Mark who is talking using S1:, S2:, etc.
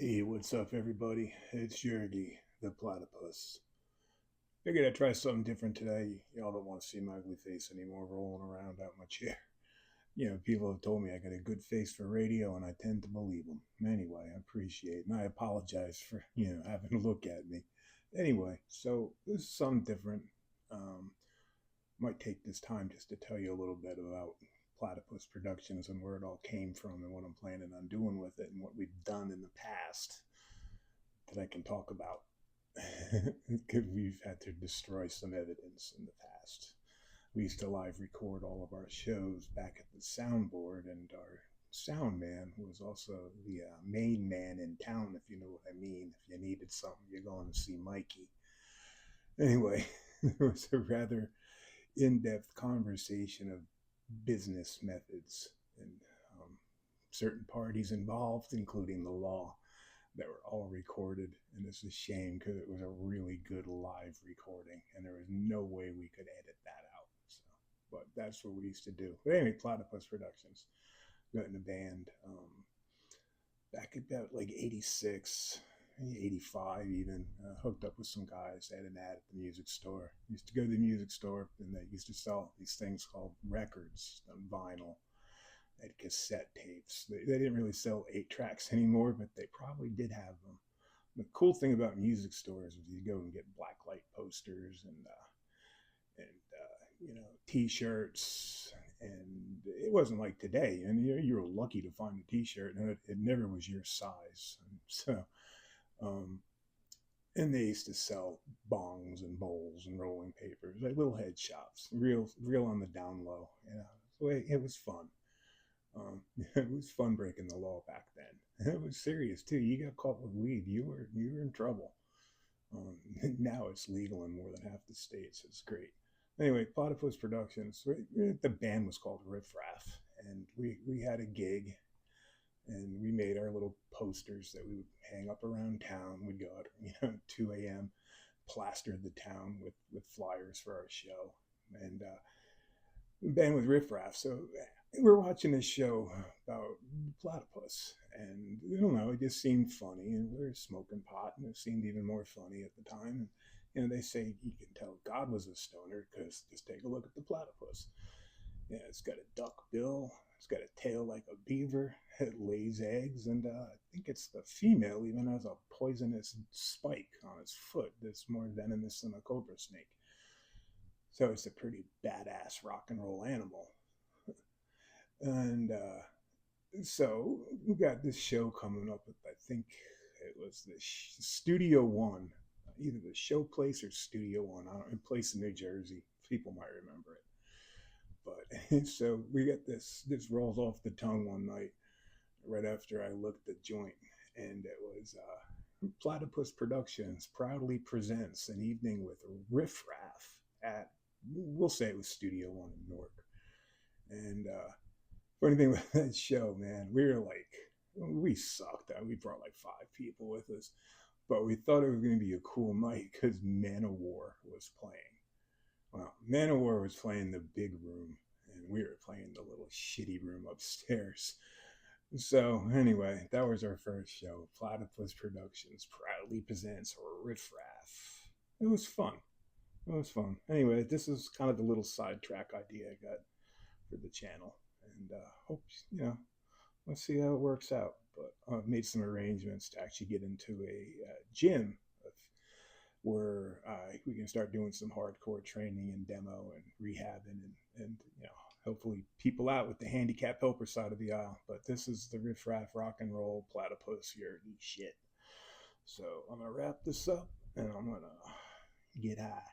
S1: Hey, what's up, everybody? It's Yergy, the platypus. Figured I'd try something different today. Y'all don't want to see my ugly face anymore rolling around out my chair. People have told me I got a good face for radio, and I tend to believe them. Anyway, I appreciate it, and I apologize for, having to look at me. Anyway, so this is something different. Um, might take this time just to tell you a little bit about Platypus Productions and where it all came from and what I'm planning on doing with it and what we've done in the past that I can talk about because we've had to destroy some evidence in the past. We used to live record all of our shows back at the soundboard, and our sound man was also the main man in town, if you know what I mean. If you needed something, you're going to see Mikey. Anyway, it was a rather in depth conversation of business methods and um, certain parties involved, including the law, that were all recorded. And it's a shame because it was a really good live recording and there was no way we could edit that out. So, but that's what we used to do. But anyway, Platypus Productions got in a band back about like 86, 85 even. Hooked up with some guys at an ad at the music store. Used to go to the music store and they used to sell these things called records on vinyl. They had cassette tapes. They didn't really sell 8 tracks anymore, but they probably did have them. The cool thing about music stores is you go and get blacklight posters and T-shirts, and it wasn't like today. And you were lucky to find a T-shirt, and it never was your size. And so, um, and they used to sell bongs and bowls and rolling papers, like little head shops, real on the down low. So it was fun. It was fun breaking the law back then. It was serious too. You got caught with weed, you were in trouble. Um, Now it's legal in more than half the states. It's great. Anyway, Platypus Productions. The band was called Riff Raff, and we had a gig, and we made our little posters that we would hang up around town. We'd go out, 2 a.m., plastered the town with flyers for our show, and the band was Riff Raff. So we're watching this show about platypus, and I don't know, it just seemed funny, and we were smoking pot, and it seemed even more funny at the time. And they say you can tell God was a stoner because just take a look at the platypus. Yeah, it's got a duck bill. It's got a tail like a beaver. It lays eggs, and I think it's the female even has a poisonous spike on its foot that's more venomous than a cobra snake. So it's a pretty badass rock and roll animal. And so we got this show coming up with, I think it was the Studio One, either the Show Place or Studio One. I don't know, place in New Jersey. People might remember it. But so we got this rolls off the tongue one night right after I looked the joint, and it was Platypus Productions proudly presents an evening with Riff Raff at, we'll say it was Studio One in Newark. And funny thing with that show, man, we sucked. We brought like 5 people with us, but we thought it was going to be a cool night because Manowar was playing. Well, Manowar was playing the big room, and we were playing the little shitty room upstairs. So anyway, that was our first show. Platypus Productions proudly presents Riff Raff. It was fun. It was fun. Anyway, this is kind of the little sidetrack idea I got for the channel, and hope let's see how it works out. But I've made some arrangements to actually get into a gym where we can start doing some hardcore training and demo and rehabbing and hopefully people out with the handicap helper side of the aisle. But this is the Riff Raff rock and roll platypus here shit. So I'm gonna wrap this up and I'm gonna get high.